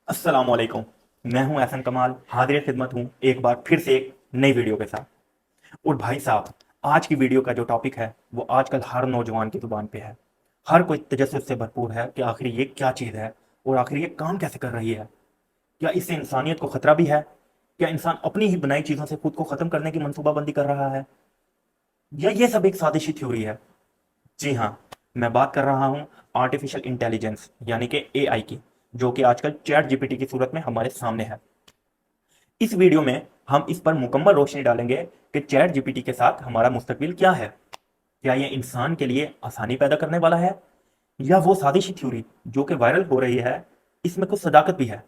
अस्सलामुअलैकुम। मैं हूं एहसन कमाल, हाजिर खिदमत हूं एक बार फिर से एक नई वीडियो के साथ। और भाई साहब, आज की वीडियो का जो टॉपिक है वो आजकल हर नौजवान की जुबान पे है। हर कोई तजस्सुस से भरपूर है कि आखिर ये क्या चीज़ है और आखिर ये काम कैसे कर रही है। क्या इससे इंसानियत को खतरा भी है? क्या इंसान अपनी ही बनाई चीज़ों से खुद को ख़त्म करने की मनसूबाबंदी कर रहा है, या ये सब एक साजिशी थ्योरी है? जी हाँ, मैं बात कर रहा हूँ आर्टिफिशियल इंटेलिजेंस यानी कि एआई की, जो कि आजकल चैट जीपीटी की सूरत में हमारे सामने है। इस वीडियो में हम इस पर मुकम्मल रोशनी डालेंगे कि चैट जीपीटी के साथ हमारा मुस्तकबिल क्या है। क्या ये इंसान के लिए आसानी पैदा करने वाला है, या वो साजिशी थ्योरी जो कि वायरल हो रही है, इसमें कुछ सदाकत भी है?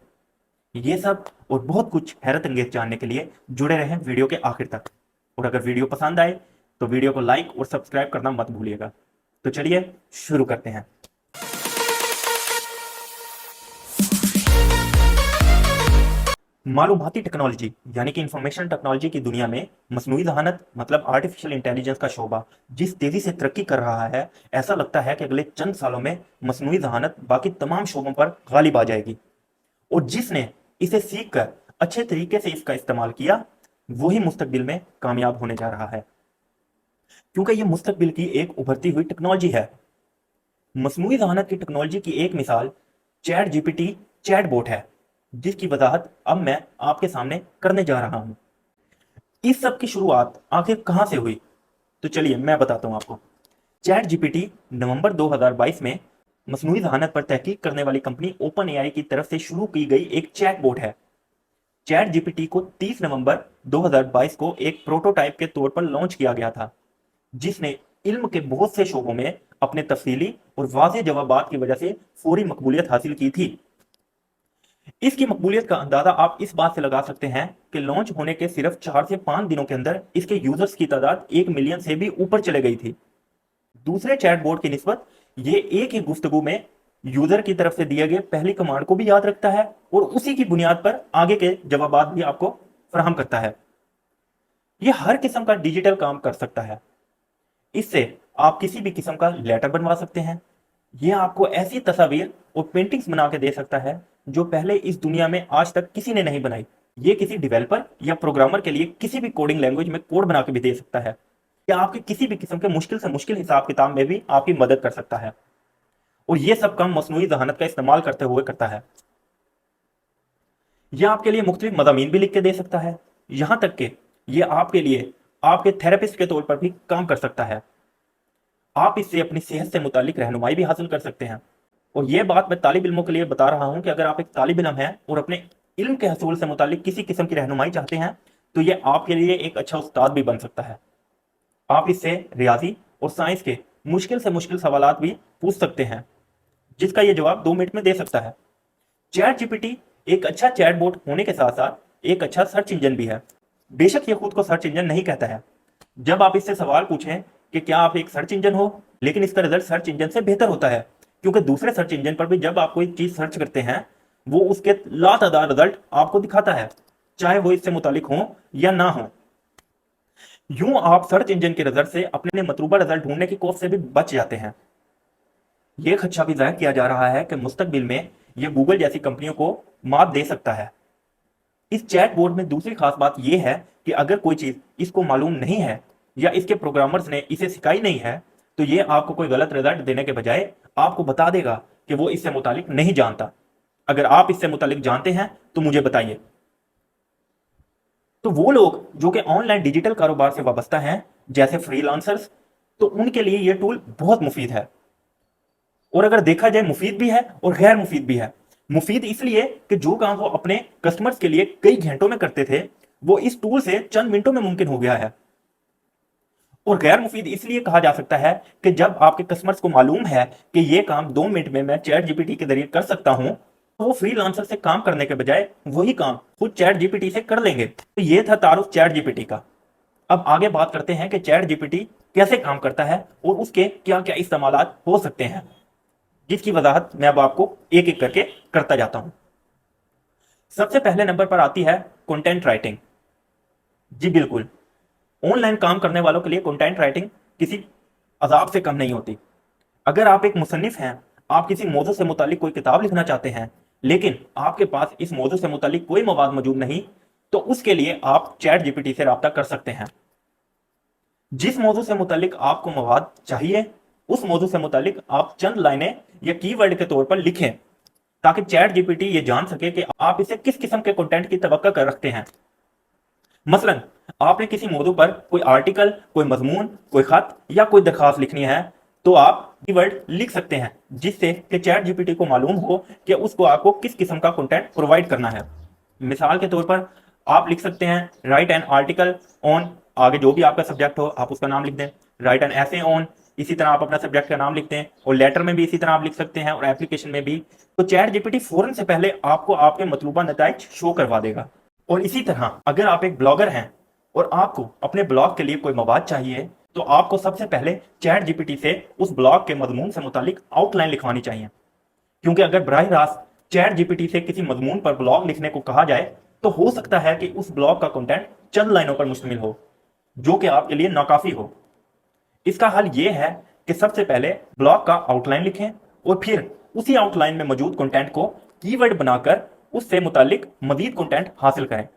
ये सब और बहुत कुछ हैरत अंगेज जानने के लिए जुड़े रहें वीडियो के आखिर तक। और अगर वीडियो पसंद आए तो वीडियो को लाइक और सब्सक्राइब करना मत भूलिएगा। तो चलिए शुरू करते हैं। मालूमाती टेक्नोलॉजी यानी कि इंफॉर्मेशन टेक्नोलॉजी की दुनिया में मसनूई जहानत मतलब आर्टिफिशियल इंटेलिजेंस का शोबा जिस तेजी से तरक्की कर रहा है, ऐसा लगता है कि अगले चंद सालों में मसनूई जहानत बाकी तमाम शोबों पर गालिब आ जाएगी। और जिसने इसे सीख कर अच्छे तरीके से इसका इस्तेमाल किया, वही मुस्तकबिल में कामयाब होने जा रहा है, क्योंकि यह मुस्तकबिल की एक उभरती हुई टेक्नोलॉजी है। मसनूई जहानत की टेक्नोलॉजी की एक मिसाल चैट जीपीटी चैटबॉट है, जिसकी वजाहत अब मैं आपके सामने करने जा रहा हूं। इस सब की शुरुआत आखिर कहां से हुई, तो चलिए मैं बताता हूं आपको। चैट जीपीटी नवंबर 2022 में मसनूई जहानत पर तहकीक करने वाली कंपनी ओपन एआई की तरफ से शुरू की गई एक चैटबॉट है। चैट जीपीटी को 30 नवंबर 2022 को एक प्रोटोटाइप के तौर पर लॉन्च किया गया था, जिसने इल्म के बहुत से शोबों में अपने तफसीली और वाज़ेह जवाबात की वजह से फौरी मकबूलियत हासिल की थी। इसकी मकबूलियत का अंदाजा आप इस बात से लगा सकते हैं कि लॉन्च होने के सिर्फ 4 से 5 दिनों के अंदर इसके यूजर्स की तादाद 1 मिलियन से भी ऊपर चले गई थी। दूसरे चैटबॉट की निस्बत ये एक ही गुफ्तगू में यूजर की तरफ से दिए गए पहली कमांड को भी याद रखता है और उसी की बुनियाद पर आगे के जवाबात भी आपको फराहम करता है। यह हर किस्म का डिजिटल काम कर सकता है। इससे आप किसी भी किस्म का लेटर बनवा सकते हैं। यह आपको ऐसी तस्वीर और पेंटिंग्स बना के दे सकता है जो पहले इस दुनिया में आज तक किसी ने नहीं बनाई। ये किसी डेवलपर या प्रोग्रामर के लिए किसी भी कोडिंग लैंग्वेज में कोड बना के भी दे सकता है, या आपके किसी भी किस्म के मुश्किल से मुश्किल हिसाब किताब में भी आपकी मदद कर सकता है। और ये सब काम मसनूई जहानत का इस्तेमाल करते हुए करता है। यह आपके लिए मुख्तलिफ मज़ामीन भी लिख के दे सकता है, यहाँ तक कि यह आपके लिए आपके थेरेपिस्ट के तौर पर भी काम कर सकता है। आप इससे अपनी सेहत से मुतालिक रहनुमाई भी हासिल कर सकते हैं। और यह बात मैं तालिब इल्मों के लिए बता रहा हूं कि अगर आप एक तालिब इल्म हैं और अपने इल्म के हसूल से मुतालिक किसी किस्म की रहनुमाई चाहते हैं, तो यह आपके लिए एक अच्छा उस्ताद भी बन सकता है। आप इससे रियाजी और साइंस के मुश्किल से मुश्किल सवालात भी पूछ सकते हैं, जिसका यह जवाब 2 मिनट में दे सकता है। चैट जीपीटी एक अच्छा चैटबॉट होने के साथ साथ एक अच्छा सर्च इंजन भी है। बेशक ये खुद को सर्च इंजन नहीं कहता है। जब आप इससे सवाल पूछें कि क्या आप एक सर्च इंजन हो, लेकिन इसका रिजल्ट सर्च इंजन से बेहतर होता है, क्योंकि दूसरे सर्च इंजन पर भी जब आप कोई चीज सर्च करते हैं, वो उसके लातादार रिजल्ट आपको दिखाता है, चाहे वो इससे मुतालिक हो या ना हो। यूं आप सर्च इंजन के रिजल्ट से अपने मतलूबा रिजल्ट ढूंढने की कोशिश से भी बच जाते हैं। यह खदशा भी जाहिर किया जा रहा है कि मुस्तकबिल में यह गूगल जैसी कंपनियों को मात दे सकता है। इस चैट बोर्ड में दूसरी खास बात यह है कि अगर कोई चीज इसको मालूम नहीं है या इसके प्रोग्रामर्स ने इसे सिखाई नहीं है, तो ये आपको कोई गलत रिजल्ट देने के बजाय आपको बता देगा कि वो इससे मुतालिक नहीं जानता। अगर आप इससे मुतालिक जानते हैं तो मुझे बताइए। तो वो लोग जो कि ऑनलाइन डिजिटल कारोबार से वाबस्ता हैं, जैसे फ्रीलांसर्स, तो उनके लिए यह टूल बहुत मुफीद है। और अगर देखा जाए, मुफीद भी है और गैर मुफीद भी है। मुफीद इसलिए कि जो काम वो अपने कस्टमर्स के लिए कई घंटों में करते थे, वो इस टूल से चंद मिनटों में मुमकिन हो गया है। और गैर मुफीद इसलिए कहा जा सकता है कि जब आपके कस्टमर्स को मालूम है कि ये काम 2 मिनट में मैं चैट जीपीटी के जरिए कर सकता हूं, तो वो फ्रीलांसर से काम करने के बजाय वही काम खुद चैट जीपीटी से कर लेंगे। तो ये था तारुफ चैट जीपीटी का। अब आगे बात करते हैं कि चैट जीपीटी कैसे काम करता है और उसके क्या क्या इस्तेमालात हो सकते हैं, जिसकी वजाहत मैं अब आपको एक एक करके करता जाता हूं। सबसे पहले नंबर पर आती है कंटेंट राइटिंग। जी बिल्कुल, ऑनलाइन काम करने वालों के लिए कंटेंट राइटिंग किसी अजाब से कम नहीं होती। अगर आप एक मुसन्निफ हैं, आप किसी मौजू से मुतालिक कोई किताब लिखना चाहते हैं, लेकिन आपके पास इस मौजू से मुतालिक कोई मवाद मौजूद नहीं, तो उसके लिए आप चैट जीपीटी से राब्ता कर सकते हैं। जिस मौजू से मुतालिक आपको मवाद चाहिए, उस मौजू से मुतालिक आप चंद लाइनें या कीवर्ड के तौर पर लिखें, ताकि चैट जीपीटी ये जान सके कि आप इसे किस किस्म के कंटेंट की तवक्को कर रखते हैं। मसलन आपने किसी मौजू पर कोई आर्टिकल, कोई मजमून, कोई खत या कोई दरखास्त लिखनी है, तो आप कीवर्ड लिख सकते हैं, जिससे कि चैट जीपीटी को मालूम हो कि उसको आपको किस किस्म का कंटेंट प्रोवाइड करना है। मिसाल के तौर पर आप लिख सकते हैं राइट एन आर्टिकल ऑन, आगे जो भी आपका सब्जेक्ट हो आप उसका नाम लिख दें, राइट एन ऐसे ऑन, इसी तरह आप अपना सब्जेक्ट का नाम लिखते हैं, और लेटर में भी इसी तरह आप लिख सकते हैं, और एप्लीकेशन में भी। तो चैट जीपीटी फौरन से पहले आपको आपके मतलूबा नताइज शो करवा देगा। और इसी तरह अगर आप एक ब्लॉगर हैं और आपको अपने ब्लॉग के लिए कोई मवाद चाहिए, तो आपको सबसे पहले चैट जीपीटी से उस ब्लॉग के मजमून से मुतालिक आउटलाइन लिखवानी चाहिए, क्योंकि अगर बराह रास्त चैट जीपीटी से किसी मजमून पर ब्लॉग लिखने को कहा जाए, तो हो सकता है कि उस ब्लॉग का कंटेंट चंद लाइनों पर मुश्तमिल हो, जो कि आपके लिए नाकाफी हो। इसका हल यह है कि सबसे पहले ब्लॉग का आउटलाइन लिखें और फिर उसी आउटलाइन में मौजूद कंटेंट को कीवर्ड बनाकर उससे मुतालिक मजीद कंटेंट हासिल करें।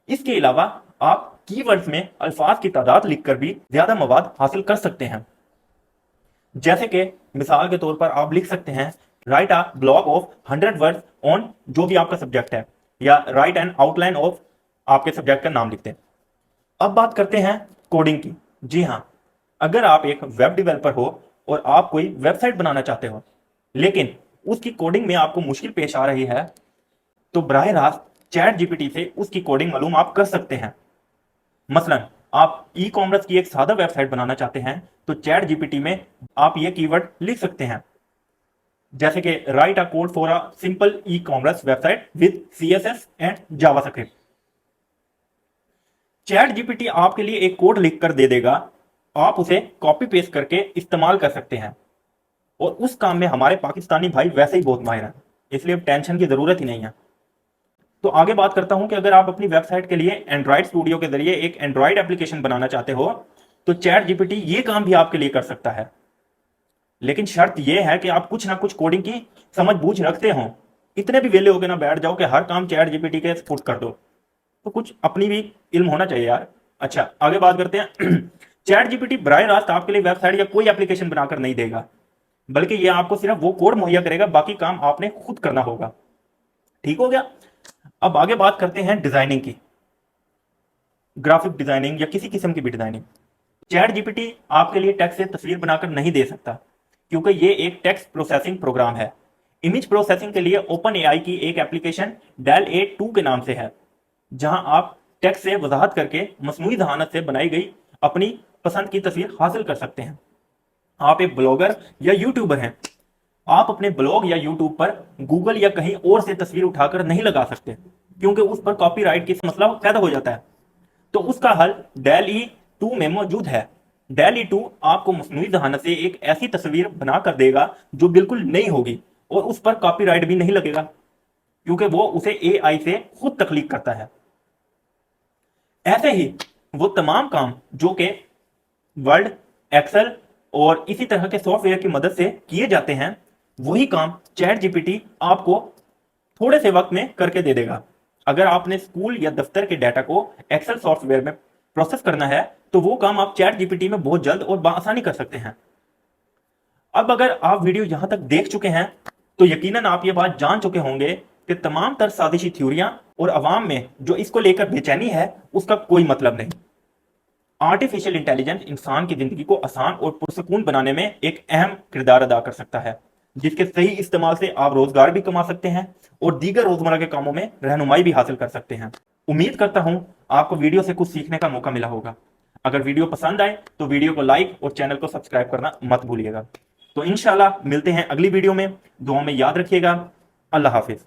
इसके अलावा आप कीवर्ड्स में अल्फाज की तादाद लिखकर भी ज्यादा मवाद हासिल कर सकते हैं। जैसे कि मिसाल के तौर पर आप लिख सकते हैं right a blog of 100 words on, जो भी आपका सब्जेक्ट है, या राइट एन आउटलाइन ऑफ, आपके सब्जेक्ट का नाम लिखते हैं। अब बात करते हैं कोडिंग की। जी हाँ, अगर आप एक वेब डेवलपर हो और आप कोई वेबसाइट बनाना चाहते हो, लेकिन उसकी कोडिंग में आपको मुश्किल पेश आ रही है, तो बराह रास्त चैट जीपीटी से उसकी कोडिंग मालूम आप कर सकते हैं। मसलन आप ई कॉमर्स की एक सादा वेबसाइट बनाना चाहते हैं, तो चैट जीपीटी में आप ये कीवर्ड लिख सकते हैं, जैसे कि right a code for a simple e commerce website with CSS and JavaScript. Chat GPT आपके लिए एक कोड लिख कर दे देगा, आप उसे कॉपी पेस्ट करके इस्तेमाल कर सकते हैं, और उस काम में हमारे पाकिस्तानी भाई वैसे ही बहुत माहिर हैं, इसलिए टेंशन की जरूरत ही नहीं है। तो आगे बात करता हूं कि अगर आप अपनी वेबसाइट के लिए एंड्रॉइड स्टूडियो के जरिए एक एंड्रॉइड एप्लीकेशन बनाना चाहते हो, तो चैट जीपीटी ये काम भी आपके लिए कर सकता है। लेकिन शर्त यह है कि आप कुछ ना कुछ कोडिंग की समझ बूझ रखते हो। इतने भी वेले होके ना बैठ जाओ कि हर काम चैट जीपीटी के स्पुट कर दो, तो कुछ अपनी भी इल्म होना चाहिए यार। अच्छा, आगे बात करते हैं। चैट जीपीटी बराह रास्त आपके लिए वेबसाइट या कोई एप्लीकेशन बनाकर नहीं देगा, बल्कि यह आपको सिर्फ वो कोड मुहैया करेगा, बाकी काम आपने खुद करना होगा। ठीक हो गया। अब आगे बात करते हैं डिजाइनिंग की, ग्राफिक डिजाइनिंग या किसी किस्म की भी डिजाइनिंग। चैट जीपीटी आपके लिए टेक्स्ट से तस्वीर बनाकर नहीं दे सकता, क्योंकि ये एक टेक्स्ट प्रोसेसिंग प्रोग्राम है। इमेज प्रोसेसिंग के लिए ओपन एआई की एक एप्लीकेशन DALL-E 2 के नाम से है, जहां आप टेक्स्ट से वजाहत करके मसनूई जहानत से बनाई गई अपनी पसंद की तस्वीर हासिल कर सकते हैं। आप एक ब्लॉगर या यूट्यूबर हैं, आप अपने ब्लॉग या यूट्यूब पर गूगल या कहीं और से तस्वीर उठाकर नहीं लगा सकते, क्योंकि उस पर कॉपीराइट की मसला पैदा हो जाता है। तो उसका हल DALL-E 2 में मौजूद है। DALL-E 2 आपको मसनूई जहानत से एक ऐसी तस्वीर बना कर देगा जो बिल्कुल नई होगी, और उस पर कॉपीराइट भी नहीं लगेगा, क्योंकि वो उसे AI से खुद तख्लीक करता है। ऐसे ही वो तमाम काम जो कि वर्ड, एक्सेल और इसी तरह के सॉफ्टवेयर की मदद से किए जाते हैं, वही काम चैट जीपीटी आपको थोड़े से वक्त में करके दे देगा। अगर आपने स्कूल या दफ्तर के डाटा को एक्सेल सॉफ्टवेयर में प्रोसेस करना है, तो वो काम आप चैट जीपीटी में बहुत जल्द और बआसानी कर सकते हैं। अब अगर आप वीडियो यहां तक देख चुके हैं, तो यकीनन आप ये बात जान चुके होंगे कि तमाम तर साजिशी थ्योरियां और अवाम में जो इसको लेकर बेचैनी है, उसका कोई मतलब नहीं। आर्टिफिशियल इंटेलिजेंस इंसान की जिंदगी को आसान और पुरसकून बनाने में एक अहम किरदार अदा कर सकता है, जिसके सही इस्तेमाल से आप रोजगार भी कमा सकते हैं और दीगर रोजमर्रा के कामों में रहनुमाई भी हासिल कर सकते हैं। उम्मीद करता हूं आपको वीडियो से कुछ सीखने का मौका मिला होगा। अगर वीडियो पसंद आए तो वीडियो को लाइक और चैनल को सब्सक्राइब करना मत भूलिएगा। तो इंशाल्लाह मिलते हैं अगली वीडियो में। दुआ में याद रखिएगा। अल्लाह हाफिज।